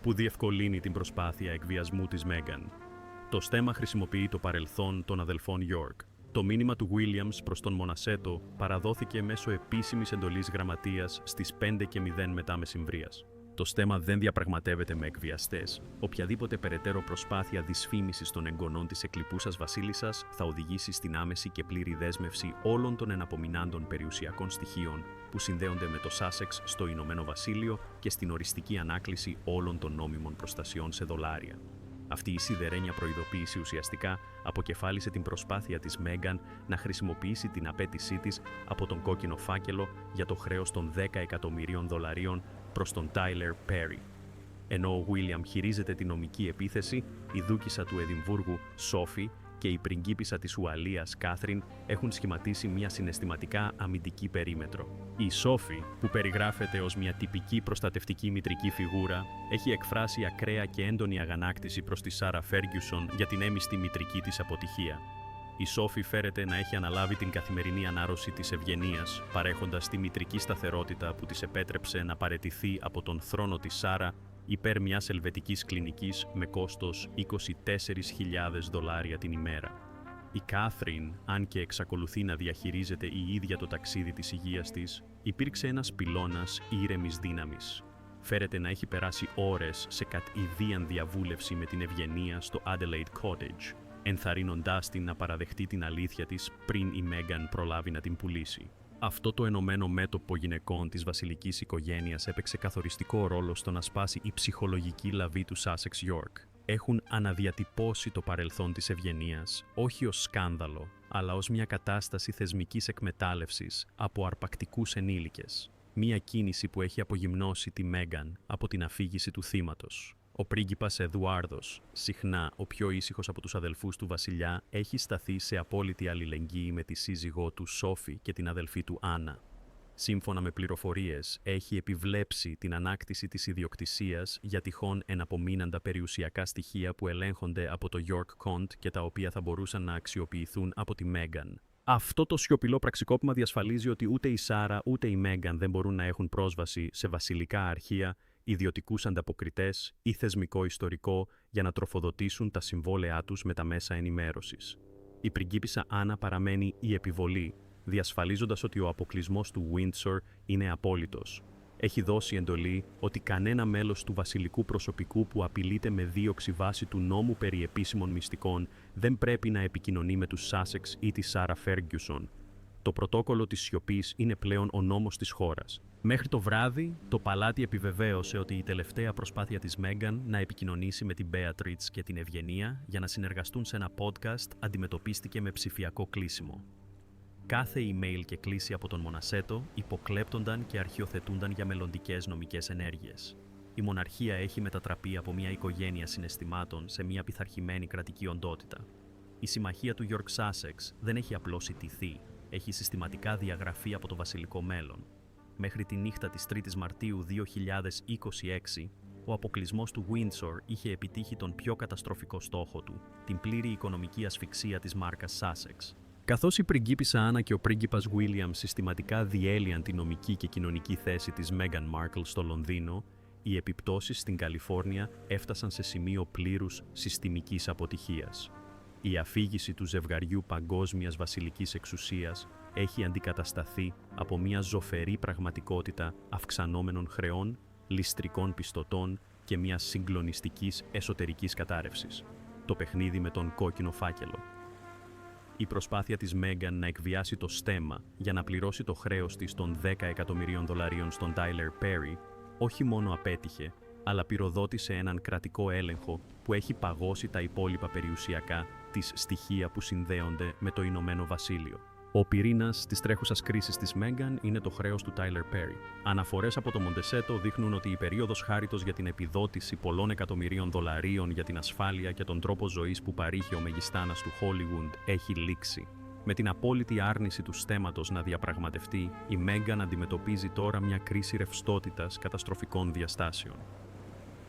που διευκολύνει την προσπάθεια εκβιασμού της Μέγκαν. Το στέμμα χρησιμοποιεί το παρελθόν των αδελφών York. Το μήνυμα του Williams προς τον Μονασέτο παραδόθηκε μέσω επίσημης εντολής γραμματείας στις 5:00 μετά μεσημβρίας. Το στέμμα δεν διαπραγματεύεται με εκβιαστές. Οποιαδήποτε περαιτέρω προσπάθεια δυσφήμισης των εγγονών της εκλειπούσας βασίλισσας θα οδηγήσει στην άμεση και πλήρη δέσμευση όλων των εναπομεινάντων περιουσιακών στοιχείων που συνδέονται με το Sussex στο Ηνωμένο Βασίλειο και στην οριστική ανάκληση όλων των νόμιμων προστασιών σε δολάρια. Αυτή η σιδερένια προειδοποίηση ουσιαστικά αποκεφάλισε την προσπάθεια της Μέγκαν να χρησιμοποιήσει την απέτησή της από τον κόκκινο φάκελο για το χρέος των 10 εκατομμυρίων δολαρίων προς τον Τάιλερ Πέρι. Ενώ ο William χειρίζεται την νομική επίθεση, η δούκισσα του Εδιμβούργου, Σόφι, και η πριγκίπισσα της Ουαλίας, Κάθριν, έχουν σχηματίσει μια συναισθηματικά αμυντική περίμετρο. Η Σόφι, που περιγράφεται ως μια τυπική προστατευτική μητρική φιγούρα, έχει εκφράσει ακραία και έντονη αγανάκτηση προς τη Σάρα Φέργιουσον για την έμιστη μητρική της αποτυχία. Η Σόφι φέρεται να έχει αναλάβει την καθημερινή ανάρρωση της Ευγενίας, παρέχοντας τη μητρική σταθερότητα που της επέτρεψε να παραιτηθεί από τον θρόνο της Σάρα υπέρ μιας ελβετικής κλινικής με κόστος 24.000 δολάρια την ημέρα. Η Κάθριν, αν και εξακολουθεί να διαχειρίζεται η ίδια το ταξίδι της υγείας της, υπήρξε ένας πυλώνας ήρεμης δύναμης. Φέρεται να έχει περάσει ώρες σε κατηδίαν διαβούλευση με την Ευγενία στο Adelaide Cottage, ενθαρρύνοντάς την να παραδεχτεί την αλήθεια της πριν η Μέγκαν προλάβει να την πουλήσει. Αυτό το ενωμένο μέτωπο γυναικών της βασιλικής οικογένειας έπαιξε καθοριστικό ρόλο στο να σπάσει η ψυχολογική λαβή του Sussex York. Έχουν αναδιατυπώσει το παρελθόν της Ευγενίας, όχι ως σκάνδαλο, αλλά ως μια κατάσταση θεσμικής εκμετάλλευσης από αρπακτικούς ενήλικες. Μια κίνηση που έχει απογυμνώσει τη Μέγκαν από την αφήγηση του θύματος. Ο πρίγκιπας Εδουάρδος, συχνά ο πιο ήσυχος από τους αδελφούς του βασιλιά, έχει σταθεί σε απόλυτη αλληλεγγύη με τη σύζυγό του Σόφι και την αδελφή του Άννα. Σύμφωνα με πληροφορίες, έχει επιβλέψει την ανάκτηση της ιδιοκτησίας για τυχόν εναπομείναντα περιουσιακά στοιχεία που ελέγχονται από το York Cont και τα οποία θα μπορούσαν να αξιοποιηθούν από τη Μέγκαν. Αυτό το σιωπηλό πραξικόπημα διασφαλίζει ότι ούτε η Σάρα ούτε η Μέγκαν δεν μπορούν να έχουν πρόσβαση σε βασιλικά αρχεία, ιδιωτικούς ανταποκριτές ή θεσμικό ιστορικό για να τροφοδοτήσουν τα συμβόλαιά τους με τα μέσα ενημέρωσης. Η πριγκίπισσα Άννα παραμένει η επιβολή, διασφαλίζοντας ότι ο αποκλεισμός του Windsor είναι απόλυτος. Έχει δώσει εντολή ότι κανένα μέλος του βασιλικού προσωπικού που απειλείται με δίωξη βάση του νόμου περί επίσημων μυστικών δεν πρέπει να επικοινωνεί με τους Sussex ή τη Σάρα Φέργιουσον. Το πρωτόκολλο της σιωπής είναι πλέον ο νόμος της χώρας. Μέχρι το βράδυ, το παλάτι επιβεβαίωσε ότι η τελευταία προσπάθεια της Μέγκαν να επικοινωνήσει με την Beatrix και την Ευγενία για να συνεργαστούν σε ένα podcast αντιμετωπίστηκε με ψηφιακό κλείσιμο. Κάθε email και κλήση από τον Μονασέτο υποκλέπτονταν και αρχιοθετούνταν για μελλοντικές νομικές ενέργειες. Η μοναρχία έχει μετατραπεί από μια οικογένεια συναισθημάτων σε μια πειθαρχημένη κρατική οντότητα. Η συμμαχία του York Sussex δεν έχει απλώς ιτηθεί. έχει συστηματικά διαγραφεί από το βασιλικό μέλλον. Μέχρι τη νύχτα της 3ης Μαρτίου 2026, ο αποκλεισμός του Windsor είχε επιτύχει τον πιο καταστροφικό στόχο του, την πλήρη οικονομική ασφυξία της μάρκας Sussex. Καθώς η πριγκίπισσα Άννα και ο πρίγκιπας William συστηματικά διέλυαν τη νομική και κοινωνική θέση της Meghan Markle στο Λονδίνο, οι επιπτώσεις στην Καλιφόρνια έφτασαν σε σημείο πλήρους συστημικής αποτυχίας. Η αφήγηση του ζευγαριού παγκόσμιας βασιλικής εξουσίας έχει αντικατασταθεί από μια ζωφερή πραγματικότητα αυξανόμενων χρεών, ληστρικών πιστωτών και μιας συγκλονιστικής εσωτερικής κατάρρευσης. Το παιχνίδι με τον κόκκινο φάκελο. Η προσπάθεια της Μέγκαν να εκβιάσει το στέμμα για να πληρώσει το χρέος της των $10 εκατομμυρίων στον Tyler Perry όχι μόνο απέτυχε, αλλά πυροδότησε έναν κρατικό έλεγχο που έχει παγώσει τα υπόλοιπα περιουσιακά της στοιχεία που συνδέονται με το Ηνωμένο Βασίλειο. Ο πυρήνας της τρέχουσας κρίσης της Μέγκαν είναι το χρέος του Tyler Perry. Αναφορές από το Μοντεσέτο δείχνουν ότι η περίοδος χάριτος για την επιδότηση πολλών εκατομμυρίων δολαρίων για την ασφάλεια και τον τρόπο ζωής που παρήχε ο μεγιστάνας του Hollywood έχει λήξει. Με την απόλυτη άρνηση του στέμματος να διαπραγματευτεί, η Μέγκαν αντιμετωπίζει τώρα μια κρίση ρευστότητας καταστροφικών διαστάσεων.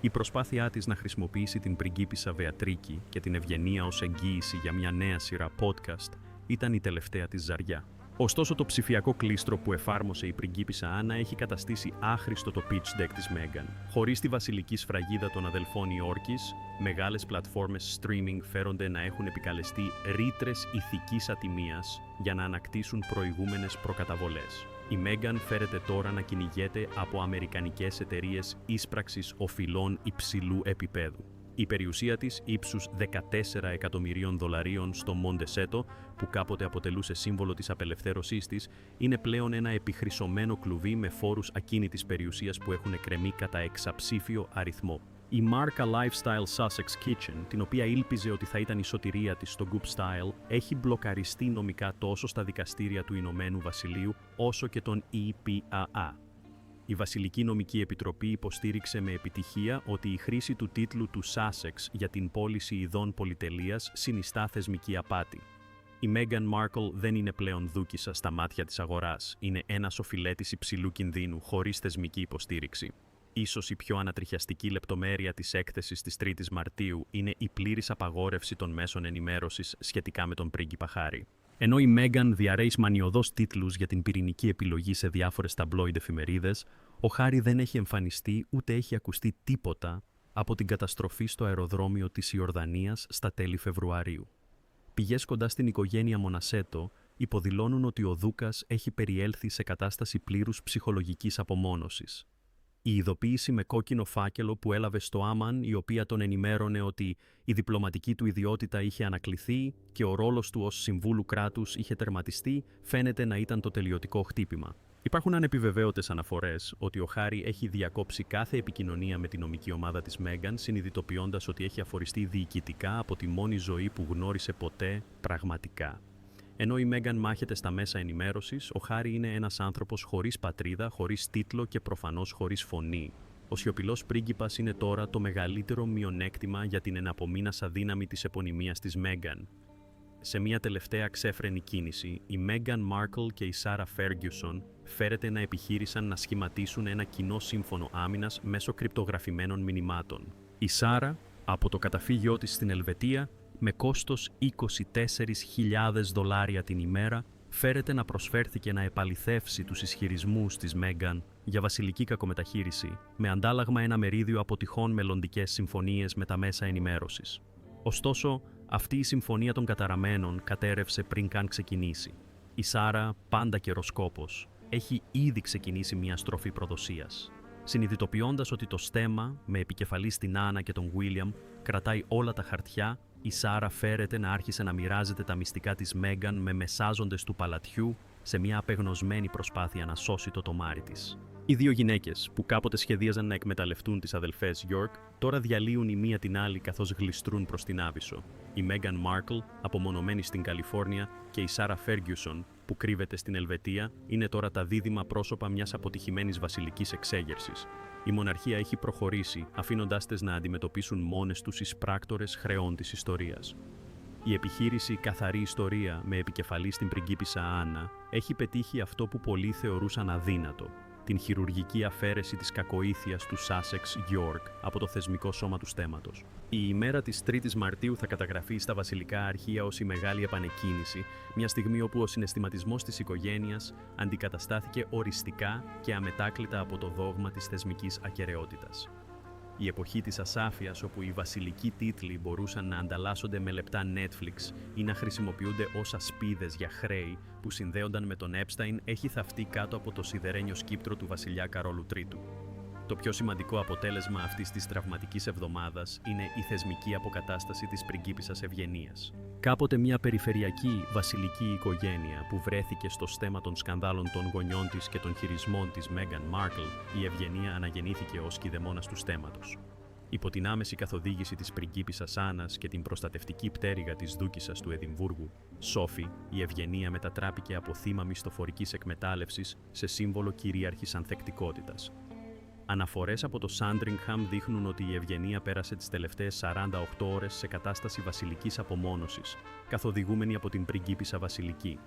Η προσπάθειά της να χρησιμοποιήσει την πριγκίπισσα Βεατρίκη και την ευγενία ως εγγύηση για μια νέα σειρά podcast ήταν η τελευταία της ζαριά. Ωστόσο, το ψηφιακό κλίστρο που εφάρμοσε η πριγκίπισσα Άννα έχει καταστήσει άχρηστο το pitch deck της Μέγκαν. Χωρίς τη βασιλική σφραγίδα των αδελφών Ιόρκης, μεγάλες πλατφόρμες streaming φέρονται να έχουν επικαλεστεί ρήτρες ηθικής ατιμίας για να ανακτήσουν προηγούμενες προκαταβολές. Η Μέγκαν φέρεται τώρα να κυνηγέται από αμερικανικές εταιρείες ίσπραξης οφειλών υψηλού επίπεδου. Η περιουσία της ύψους $14 εκατομμυρίων στο Μοντεσέτο, που κάποτε αποτελούσε σύμβολο της απελευθέρωσής της, είναι πλέον ένα επιχρυσωμένο κλουβί με φόρους ακίνητης περιουσίας που έχουν εκκρεμεί κατά εξαψήφιο αριθμό. Η μάρκα Lifestyle Sussex Kitchen, την οποία ήλπιζε ότι θα ήταν η σωτηρία της στο Goop Style, έχει μπλοκαριστεί νομικά τόσο στα δικαστήρια του Ηνωμένου Βασιλείου όσο και τον EPAA. Η Βασιλική Νομική Επιτροπή υποστήριξε με επιτυχία ότι η χρήση του τίτλου του Sussex για την πώληση ειδών πολυτελείας συνιστά θεσμική απάτη. Η Meghan Markle δεν είναι πλέον δούκισσα στα μάτια της αγοράς, είναι ένας οφειλέτης υψηλού κινδύνου χωρίς θεσμική υποστήριξη. Ίσως η πιο ανατριχιαστική λεπτομέρεια της έκθεσης της 3ης Μαρτίου είναι η πλήρης απαγόρευση των μέσων ενημέρωσης σχετικά με τον πρίγκιπα Χάρι. Ενώ η Μέγκαν διαρρέει μανιωδώς τίτλους για την πυρηνική επιλογή σε διάφορες ταμπλόιντ εφημερίδες, ο Χάρι δεν έχει εμφανιστεί ούτε έχει ακουστεί τίποτα από την καταστροφή στο αεροδρόμιο της Ιορδανίας στα τέλη Φεβρουαρίου. Πηγές κοντά στην οικογένεια Μονασέτο υποδηλώνουν ότι ο Δούκας έχει περιέλθει σε κατάσταση πλήρους ψυχολογικής απομόνωσης. Η ειδοποίηση με κόκκινο φάκελο που έλαβε στο Άμαν, η οποία τον ενημέρωνε ότι η διπλωματική του ιδιότητα είχε ανακληθεί και ο ρόλος του ως συμβούλου κράτους είχε τερματιστεί, φαίνεται να ήταν το τελειωτικό χτύπημα. Υπάρχουν ανεπιβεβαίωτες αναφορές ότι ο Χάρι έχει διακόψει κάθε επικοινωνία με τη νομική ομάδα της Μέγκαν, συνειδητοποιώντας ότι έχει αφοριστεί διοικητικά από τη μόνη ζωή που γνώρισε ποτέ πραγματικά. Ενώ η Μέγκαν μάχεται στα μέσα ενημέρωσης, ο Χάρι είναι ένας άνθρωπος χωρίς πατρίδα, χωρίς τίτλο και προφανώς χωρίς φωνή. Ο σιωπηλός πρίγκιπας είναι τώρα το μεγαλύτερο μειονέκτημα για την εναπομείνασα δύναμη της επωνυμίας της Μέγκαν. Σε μια τελευταία ξέφρενη κίνηση, η Μέγκαν Μάρκλ και η Σάρα Φέργκιουσον φέρεται να επιχείρησαν να σχηματίσουν ένα κοινό σύμφωνο άμυνας μέσω κρυπτογραφημένων μηνυμάτων. Η Σάρα, από το καταφύγιό της στην Ελβετία, με κόστος $24.000 την ημέρα, φέρεται να προσφέρθηκε να επαληθεύσει τους ισχυρισμούς της Μέγκαν για βασιλική κακομεταχείριση, με αντάλλαγμα ένα μερίδιο από τυχόν μελλοντικές συμφωνίες με τα μέσα ενημέρωσης. Ωστόσο, αυτή η συμφωνία των καταραμένων κατέρευσε πριν καν ξεκινήσει. Η Σάρα, πάντα καιροσκόπος, έχει ήδη ξεκινήσει μια στροφή προδοσίας. Συνειδητοποιώντας ότι το στέμμα, με επικεφαλής την Άννα και τον Βίλιαμ, κρατάει όλα τα χαρτιά, η Σάρα φέρεται να άρχισε να μοιράζεται τα μυστικά της Μέγκαν με μεσάζοντες του παλατιού σε μια απεγνωσμένη προσπάθεια να σώσει το τομάρι της. Οι δύο γυναίκες, που κάποτε σχεδίαζαν να εκμεταλλευτούν τις αδελφές York, τώρα διαλύουν η μία την άλλη καθώς γλιστρούν προς την Άβυσσο. Η Μέγκαν Μάρκλ, απομονωμένη στην Καλιφόρνια, και η Σάρα Φέργκιουσον, που κρύβεται στην Ελβετία, είναι τώρα τα δίδυμα πρόσωπα μιας αποτυχημένης βασιλικής εξέγερσης. Η μοναρχία έχει προχωρήσει, αφήνοντάς τες να αντιμετωπίσουν μόνες τους εισπράκτορες χρεών της ιστορίας. Η επιχείρηση «Καθαρή Ιστορία» με επικεφαλή στην πριγκίπισσα Άννα έχει πετύχει αυτό που πολλοί θεωρούσαν αδύνατο, την χειρουργική αφαίρεση της κακοήθειας του Σάσεξ Γιόρκ από το θεσμικό σώμα του στέμματος. Η ημέρα της 3ης Μαρτίου θα καταγραφεί στα βασιλικά αρχεία ως η Μεγάλη Επανεκκίνηση, μια στιγμή όπου ο συναισθηματισμός της οικογένειας αντικαταστάθηκε οριστικά και αμετάκλητα από το δόγμα της θεσμικής ακεραιότητας. Η εποχή της ασάφειας, όπου οι βασιλικοί τίτλοι μπορούσαν να ανταλλάσσονται με λεπτά Netflix ή να χρησιμοποιούνται ως ασπίδες για χρέη που συνδέονταν με τον Epstein, έχει θαυτεί κάτω από το σιδερένιο σκύπτρο του βασιλιά Καρόλου Τρίτου. Το πιο σημαντικό αποτέλεσμα αυτής της τραυματικής εβδομάδας είναι η θεσμική αποκατάσταση της πριγκίπισσας Ευγενίας. Κάποτε μια περιφερειακή βασιλική οικογένεια που βρέθηκε στο στέμμα των σκανδάλων των γονιών της και των χειρισμών της Μέγαν Μάρκλ, η Ευγενία αναγεννήθηκε ως κηδεμόνας του στέμματος. Υπό την άμεση καθοδήγηση της πριγκίπισσας Άννας και την προστατευτική πτέρυγα της δούκισσας του Εδιμβούργου, Σόφη, η Ευγενία μετατράπηκε από θύμα μισθοφορικής εκμετάλλευσης σε σύμβολο κυρίαρχης ανθεκτικότητας. Αναφορές από το Σάντριγχαμ δείχνουν ότι η Ευγενία πέρασε τις τελευταίες 48 ώρες σε κατάσταση βασιλικής απομόνωσης, καθοδηγούμενη από την πριγκίπισσα Βασιλική.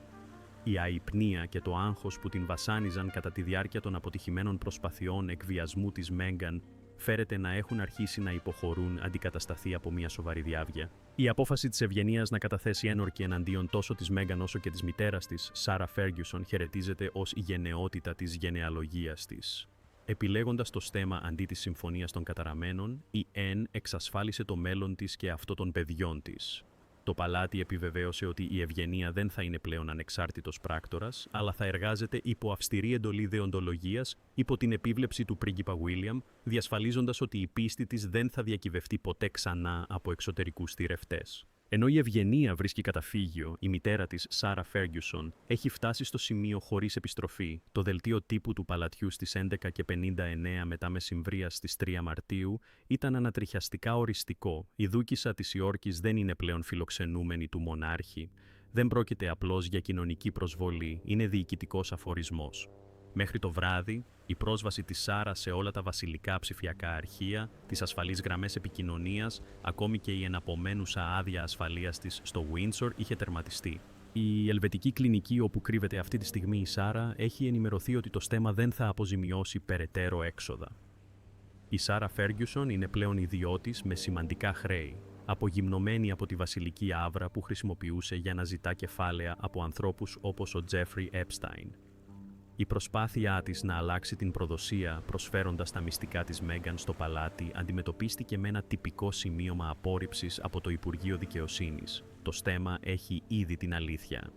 Η αϊπνία και το άγχος που την βασάνιζαν κατά τη διάρκεια των αποτυχημένων προσπαθειών εκβιασμού της Μέγκαν φέρεται να έχουν αρχίσει να υποχωρούν αντικατασταθεί από μια σοβαρή διάβγεια. Η απόφαση της Ευγενίας να καταθέσει ένορκη εναντίον τόσο της Μέγκαν όσο και της μητέρας της, Σάρα Φέργκιουσον, χαιρετίζεται ως η γενναιότητα της γενεαλογίας της. Επιλέγοντας το στέμμα αντί της Συμφωνίας των Καταραμένων, η Εν εξασφάλισε το μέλλον της και αυτό των παιδιών της. Το παλάτι επιβεβαίωσε ότι η Ευγενία δεν θα είναι πλέον ανεξάρτητος πράκτορας, αλλά θα εργάζεται υπό αυστηρή εντολή δεοντολογίας, υπό την επίβλεψη του πρίγκιπα Βίλιαμ, διασφαλίζοντας ότι η πίστη της δεν θα διακυβευτεί ποτέ ξανά από εξωτερικούς θηρευτές. Ενώ η Ευγενία βρίσκει καταφύγιο, η μητέρα της, Σάρα Φέργκιουσον, έχει φτάσει στο σημείο χωρίς επιστροφή. Το δελτίο τύπου του παλατιού στις 11:59 μετά μεσημβρίας στις 3 Μαρτίου ήταν ανατριχιαστικά οριστικό. Η δούκισσα της Υόρκης δεν είναι πλέον φιλοξενούμενη του μονάρχη. Δεν πρόκειται απλώς για κοινωνική προσβολή, είναι διοικητικός αφορισμός. Μέχρι το βράδυ, η πρόσβαση της Σάρα σε όλα τα βασιλικά ψηφιακά αρχεία, τις ασφαλείς γραμμές επικοινωνίας, ακόμη και η εναπομένουσα άδεια ασφαλείας της στο Windsor είχε τερματιστεί. Η ελβετική κλινική όπου κρύβεται αυτή τη στιγμή η Σάρα έχει ενημερωθεί ότι το στέμμα δεν θα αποζημιώσει περαιτέρω έξοδα. Η Σάρα Φέργκιουσον είναι πλέον ιδιώτης με σημαντικά χρέη, απογυμνωμένη από τη βασιλική άβρα που χρησιμοποιούσε για να ζητά κεφάλαια από ανθρώπους όπως ο Τζέφρι Έπσταϊν. Η προσπάθειά της να αλλάξει την προδοσία προσφέροντας τα μυστικά της Μέγκαν στο παλάτι αντιμετωπίστηκε με ένα τυπικό σημείωμα απόρριψης από το Υπουργείο Δικαιοσύνης. Το στέμμα έχει ήδη την αλήθεια.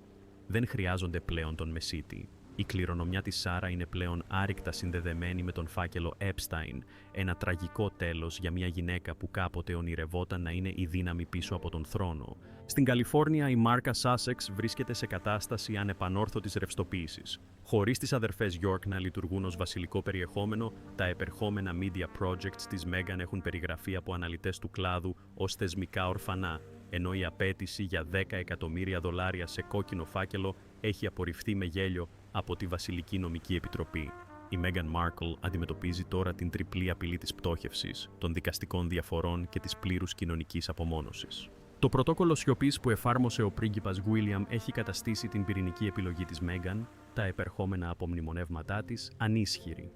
Δεν χρειάζονται πλέον τον μεσίτη. Η κληρονομιά της Σάρα είναι πλέον άρρηκτα συνδεδεμένη με τον φάκελο Epstein, ένα τραγικό τέλος για μια γυναίκα που κάποτε ονειρευόταν να είναι η δύναμη πίσω από τον θρόνο. Στην Καλιφόρνια, η μάρκα Sussex βρίσκεται σε κατάσταση ανεπανόρθωτης ρευστοποίησης. Χωρίς τις αδερφές York να λειτουργούν ως βασιλικό περιεχόμενο, τα επερχόμενα media projects της Μέγκαν έχουν περιγραφεί από αναλυτές του κλάδου ως θεσμικά ορφανά, ενώ η απέτηση για $10 εκατομμύρια σε κόκκινο φάκελο έχει απορριφθεί με γέλιο από τη Βασιλική Νομική Επιτροπή. Η Μέγαν Μάρκλ αντιμετωπίζει τώρα την τριπλή απειλή της πτώχευσης, των δικαστικών διαφορών και της πλήρους κοινωνικής απομόνωσης. Το πρωτόκολλο σιωπής που εφάρμοσε ο πρίγκιπας Βίλιαμ έχει καταστήσει την πυρηνική επιλογή της Μέγαν, τα επερχόμενα απομνημονεύματά της, ανίσχυρη.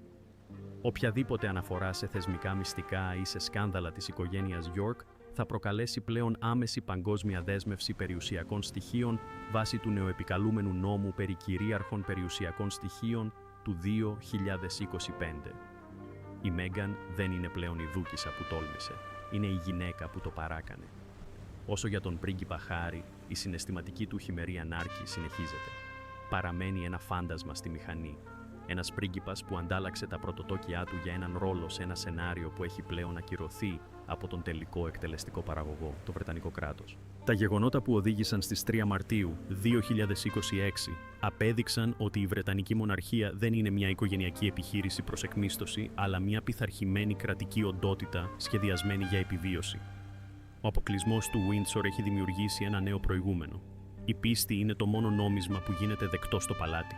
Οποιαδήποτε αναφορά σε θεσμικά μυστικά ή σε σκάνδαλα της οικογένειας York θα προκαλέσει πλέον άμεση παγκόσμια δέσμευση περιουσιακών στοιχείων βάσει του νεοεπικαλούμενου νόμου περί κυρίαρχων περιουσιακών στοιχείων του 2025. Η Μέγκαν δεν είναι πλέον η δούκισσα που τόλμησε, είναι η γυναίκα που το παράκανε. Όσο για τον πρίγκιπα Χάρι, η συναισθηματική του χειμερή ανάρκη συνεχίζεται. Παραμένει ένα φάντασμα στη μηχανή. Ένας πρίγκιπας που αντάλλαξε τα πρωτοτόκια του για έναν ρόλο σε ένα σενάριο που έχει πλέον ακυρωθεί από τον τελικό εκτελεστικό παραγωγό, το Βρετανικό κράτος. Τα γεγονότα που οδήγησαν στις 3 Μαρτίου 2026 απέδειξαν ότι η Βρετανική Μοναρχία δεν είναι μια οικογενειακή επιχείρηση προς εκμίσθωση, αλλά μια πειθαρχημένη κρατική οντότητα σχεδιασμένη για επιβίωση. Ο αποκλεισμός του Windsor έχει δημιουργήσει ένα νέο προηγούμενο. Η πίστη είναι το μόνο νόμισμα που γίνεται δεκτό στο παλάτι.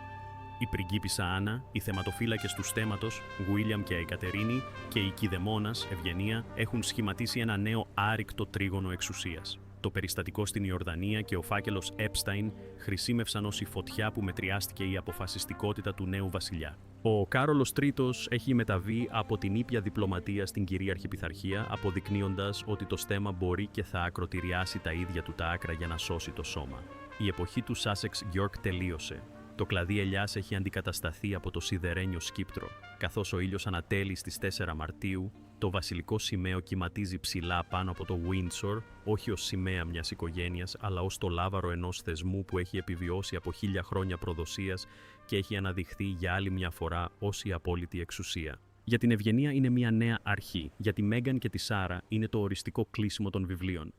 Η πριγκίπισσα Άννα, οι θεματοφύλακες του στέμματος, Γουίλιαμ και η Κατερίνη και η κηδεμόνας, Ευγενία, έχουν σχηματίσει ένα νέο άρρηκτο τρίγωνο εξουσίας. Το περιστατικό στην Ιορδανία και ο φάκελος Epstein χρησιμεύσαν ως η φωτιά που μετριάστηκε η αποφασιστικότητα του νέου βασιλιά. Ο Κάρολος Τρίτος έχει μεταβεί από την ήπια διπλωματία στην κυρίαρχη πειθαρχία, αποδεικνύοντας ότι το στέμμα μπορεί και θα ακροτηριάσει τα ίδια του τα άκρα για να σώσει το σώμα. Η εποχή του Sussex York τελείωσε. Το κλαδί ελιάς έχει αντικατασταθεί από το σιδερένιο σκύπτρο. Καθώς ο ήλιος ανατέλει στις 4 Μαρτίου, το βασιλικό σημαίο κυματίζει ψηλά πάνω από το Windsor, όχι ως σημαία μιας οικογένειας, αλλά ως το λάβαρο ενός θεσμού που έχει επιβιώσει από 1000 χρόνια προδοσίας και έχει αναδειχθεί για άλλη μια φορά ως η απόλυτη εξουσία. Για την Ευγενία είναι μια νέα αρχή, για τη Μέγκαν και τη Σάρα είναι το οριστικό κλείσιμο των βιβλίων.